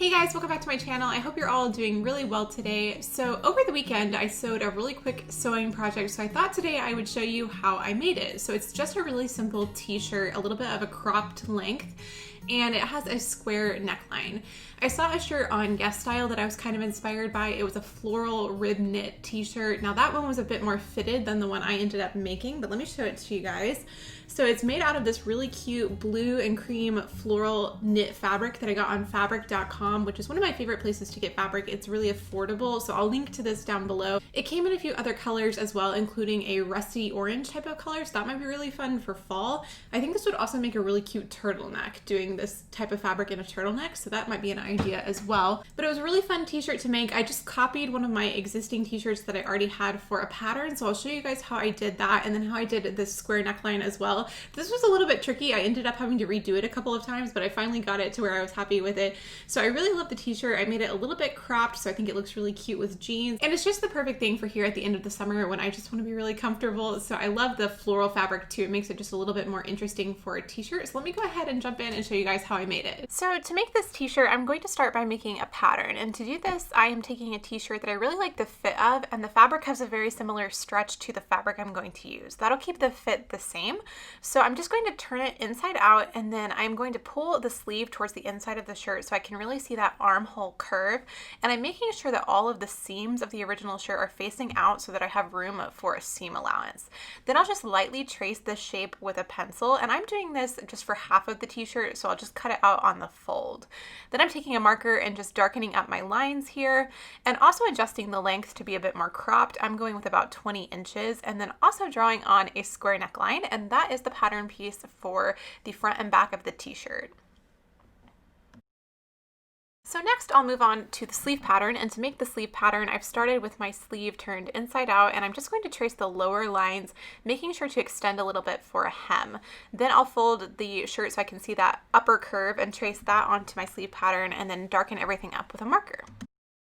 Hey guys, welcome back to my channel. I hope you're all doing really well today. So over the weekend, I sewed a really quick sewing project, so I thought today I would show you how I made it. So it's just a really simple t-shirt, a little bit of a cropped length, and it has a square neckline. I saw a shirt on Guest Style that I was kind of inspired by. It was a floral rib knit t-shirt. Now that one was a bit more fitted than the one I ended up making, but let me show it to you guys. So it's made out of this really cute blue and cream floral knit fabric that I got on fabric.com, which is one of my favorite places to get fabric. It's really affordable, so I'll link to this down below. It came in a few other colors as well, including a rusty orange type of color, so that might be really fun for fall. I think this would also make a really cute turtleneck, doing this type of fabric in a turtleneck, so that might be an idea as well. But it was a really fun t-shirt to make. I just copied one of my existing t-shirts that I already had for a pattern, so I'll show you guys how I did that and then how I did this square neckline as well. This was a little bit tricky. I ended up having to redo it a couple of times, but I finally got it to where I was happy with it. So I really love the t-shirt. I made it a little bit cropped, so I think it looks really cute with jeans. And it's just the perfect thing for here at the end of the summer when I just want to be really comfortable. So I love the floral fabric too. It makes it just a little bit more interesting for a t-shirt. So let me go ahead and jump in and show you guys how I made it. So to make this t-shirt, I'm going to start by making a pattern. And to do this, I am taking a t-shirt that I really like the fit of, and the fabric has a very similar stretch to the fabric I'm going to use. That'll keep the fit the same. So I'm just going to turn it inside out, and then I'm going to pull the sleeve towards the inside of the shirt so I can really see that armhole curve. And I'm making sure that all of the seams of the original shirt are facing out so that I have room for a seam allowance. Then I'll just lightly trace the shape with a pencil, and I'm doing this just for half of the t-shirt, so I'll just cut it out on the fold. Then I'm taking a marker and just darkening up my lines here, and also adjusting the length to be a bit more cropped. I'm going with about 20 inches, and then also drawing on a square neckline, and that is the pattern piece for the front and back of the t-shirt. So next I'll move on to the sleeve pattern, and to make the sleeve pattern I've started with my sleeve turned inside out, and I'm just going to trace the lower lines, making sure to extend a little bit for a hem. Then I'll fold the shirt so I can see that upper curve and trace that onto my sleeve pattern, and then darken everything up with a marker.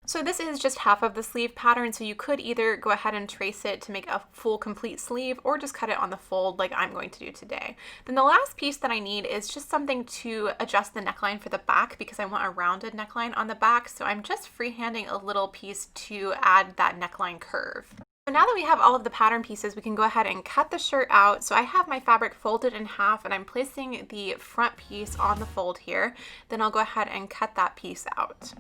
So this is just half of the sleeve pattern, so you could either go ahead and trace it to make a full complete sleeve or just cut it on the fold like I'm going to do today. Then the last piece that I need is just something to adjust the neckline for the back, because I want a rounded neckline on the back, so I'm just freehanding a little piece to add that neckline curve. So now that we have all of the pattern pieces, we can go ahead and cut the shirt out. So I have my fabric folded in half, and I'm placing the front piece on the fold here. Then I'll go ahead and cut that piece out.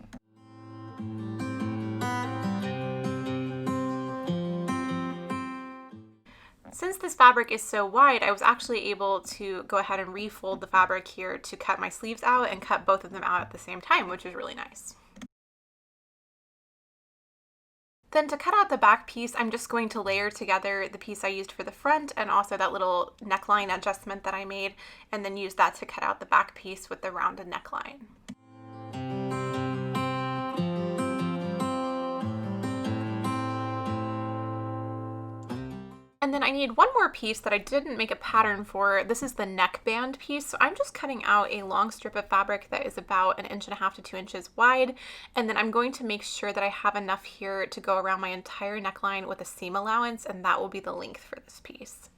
Since this fabric is so wide, I was actually able to go ahead and refold the fabric here to cut my sleeves out and cut both of them out at the same time, which is really nice. Then to cut out the back piece, I'm just going to layer together the piece I used for the front and also that little neckline adjustment that I made, and then use that to cut out the back piece with the rounded neckline. And then I need one more piece that I didn't make a pattern for. This is the neckband piece. So I'm just cutting out a long strip of fabric that is about 1.5 inches to 2 inches wide. And then I'm going to make sure that I have enough here to go around my entire neckline with a seam allowance, and that will be the length for this piece.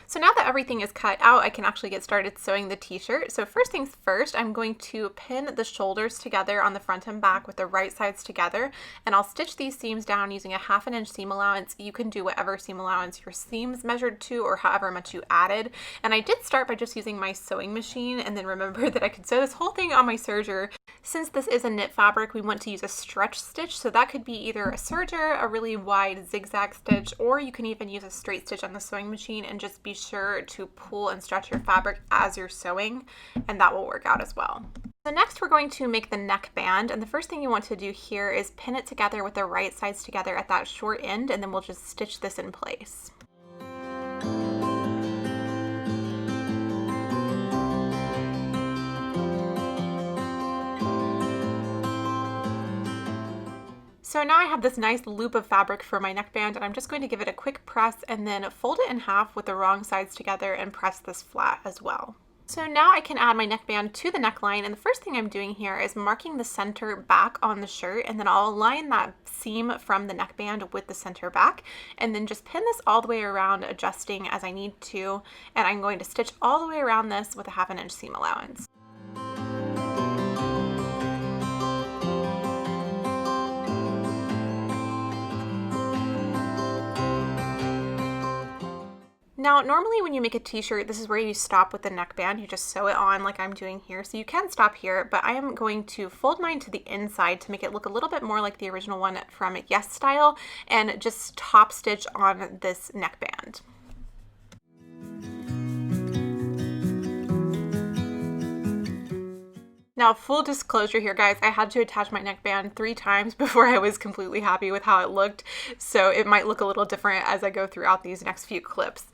So now that everything is cut out, I can actually get started sewing the t-shirt. So first things first, I'm going to pin the shoulders together on the front and back with the right sides together, and I'll stitch these seams down using a 1/2 inch seam allowance. You can do whatever seam allowance your seams measured to, or however much you added. And I did start by just using my sewing machine, and then remember that I could sew this whole thing on my serger. Since this is a knit fabric, we want to use a stretch stitch, so that could be either a serger, a really wide zigzag stitch, or you can even use a straight stitch on the sewing machine and just be sure to pull and stretch your fabric as you're sewing, and that will work out as well. So next we're going to make the neckband, and the first thing you want to do here is pin it together with the right sides together at that short end, and then we'll just stitch this in place. So now I have this nice loop of fabric for my neckband, and I'm just going to give it a quick press and then fold it in half with the wrong sides together and press this flat as well. So now I can add my neckband to the neckline, and the first thing I'm doing here is marking the center back on the shirt, and then I'll align that seam from the neckband with the center back, and then just pin this all the way around, adjusting as I need to, and I'm going to stitch all the way around this with a 1/2 inch seam allowance. Now, normally when you make a t-shirt, this is where you stop with the neckband. You just sew it on like I'm doing here. So you can stop here, but I am going to fold mine to the inside to make it look a little bit more like the original one from Yes Style, and just top stitch on this neckband. Now, full disclosure here, guys, I had to attach my neckband 3 times before I was completely happy with how it looked, so it might look a little different as I go throughout these next few clips.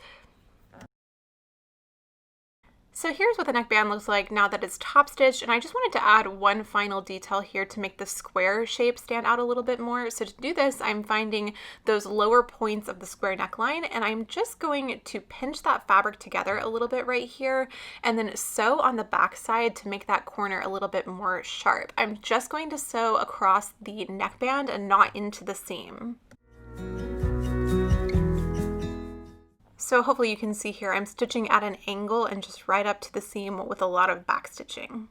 So here's what the neckband looks like now that it's top stitched, and I just wanted to add one final detail here to make the square shape stand out a little bit more. So to do this, I'm finding those lower points of the square neckline, and I'm just going to pinch that fabric together a little bit right here, and then sew on the back side to make that corner a little bit more sharp. I'm just going to sew across the neckband and not into the seam. So hopefully you can see here, I'm stitching at an angle and just right up to the seam with a lot of back stitching.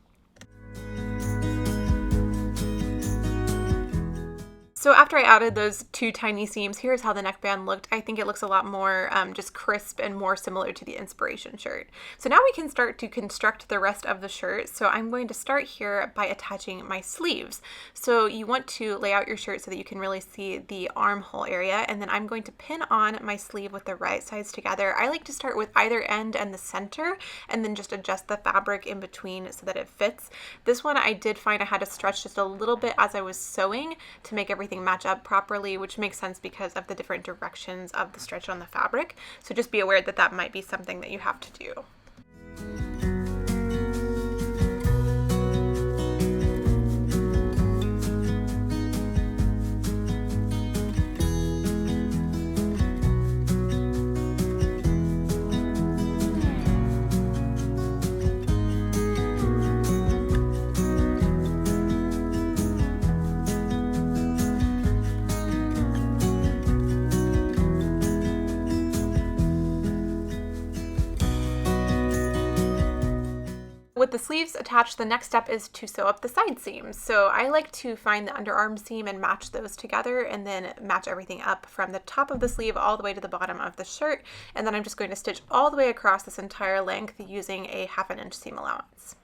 So after I added those 2 tiny seams, here's how the neckband looked. I think it looks a lot more just crisp and more similar to the inspiration shirt. So now we can start to construct the rest of the shirt. So I'm going to start here by attaching my sleeves. So you want to lay out your shirt so that you can really see the armhole area, and then I'm going to pin on my sleeve with the right sides together. I like to start with either end and the center, and then just adjust the fabric in between so that it fits. This one I did find I had to stretch just a little bit as I was sewing to make everything match up properly, which makes sense because of the different directions of the stretch on the fabric. So just be aware that that might be something that you have to do. With the sleeves attached, the next step is to sew up the side seams. So I like to find the underarm seam and match those together, and then match everything up from the top of the sleeve all the way to the bottom of the shirt. And then I'm just going to stitch all the way across this entire length using a 1/2 inch seam allowance.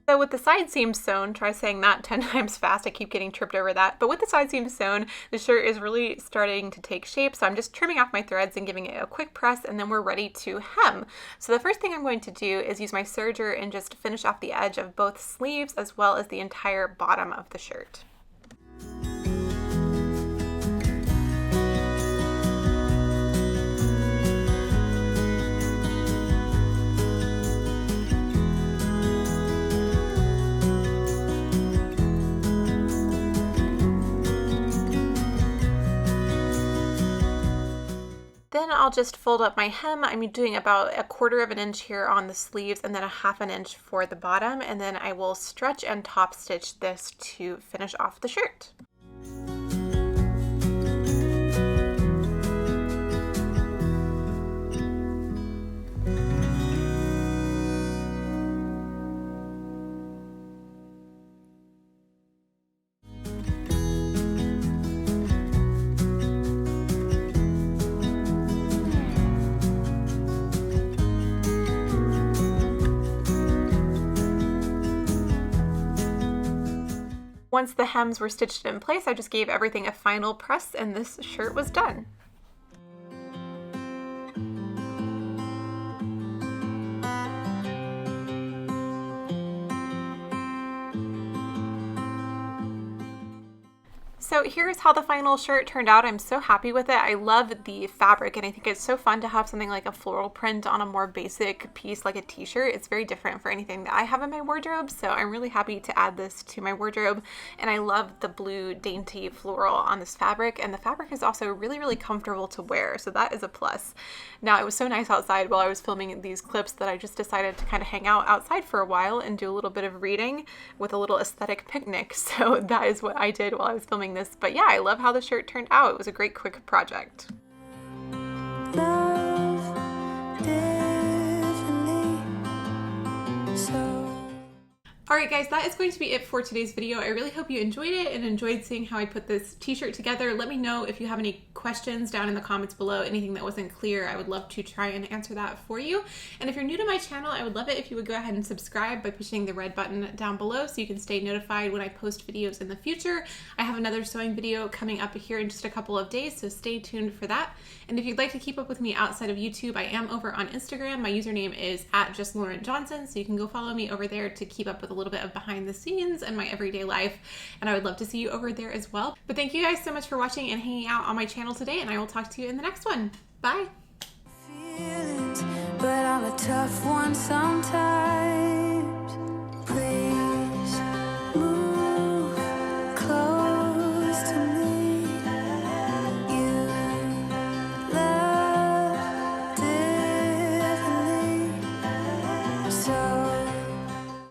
So with the side seams sewn, try saying that 10 times fast, I keep getting tripped over that, but with the side seams sewn, the shirt is really starting to take shape, so I'm just trimming off my threads and giving it a quick press, and then we're ready to hem. So the first thing I'm going to do is use my serger and just finish off the edge of both sleeves as well as the entire bottom of the shirt. Then I'll just fold up my hem. I'm doing about 1/4 inch here on the sleeves and then 1/2 inch for the bottom, and then I will stretch and top stitch this to finish off the shirt. Once the hems were stitched in place, I just gave everything a final press and this shirt was done. So here's how the final shirt turned out. I'm so happy with it. I love the fabric, and I think it's so fun to have something like a floral print on a more basic piece like a t-shirt. It's very different for anything that I have in my wardrobe, so I'm really happy to add this to my wardrobe. And I love the blue dainty floral on this fabric, and the fabric is also really, really comfortable to wear, so that is a plus. Now, it was so nice outside while I was filming these clips that I just decided to kind of hang out outside for a while and do a little bit of reading with a little aesthetic picnic. So that is what I did while I was filming this. But yeah, I love how the shirt turned out. It was a great quick project. Love Alright guys, that is going to be it for today's video. I really hope you enjoyed it and enjoyed seeing how I put this t-shirt together. Let me know if you have any questions down in the comments below, anything that wasn't clear. I would love to try and answer that for you. And if you're new to my channel, I would love it if you would go ahead and subscribe by pushing the red button down below so you can stay notified when I post videos in the future. I have another sewing video coming up here in just a couple of days, so stay tuned for that. And if you'd like to keep up with me outside of YouTube, I am over on Instagram. My username is @JustLaurenJohnson, so you can go follow me over there to keep up with a little bit of behind the scenes and my everyday life, and I would love to see you over there as well. But thank you guys so much for watching and hanging out on my channel today, and I will talk to you in the next one. Bye! But I'm a tough one sometimes.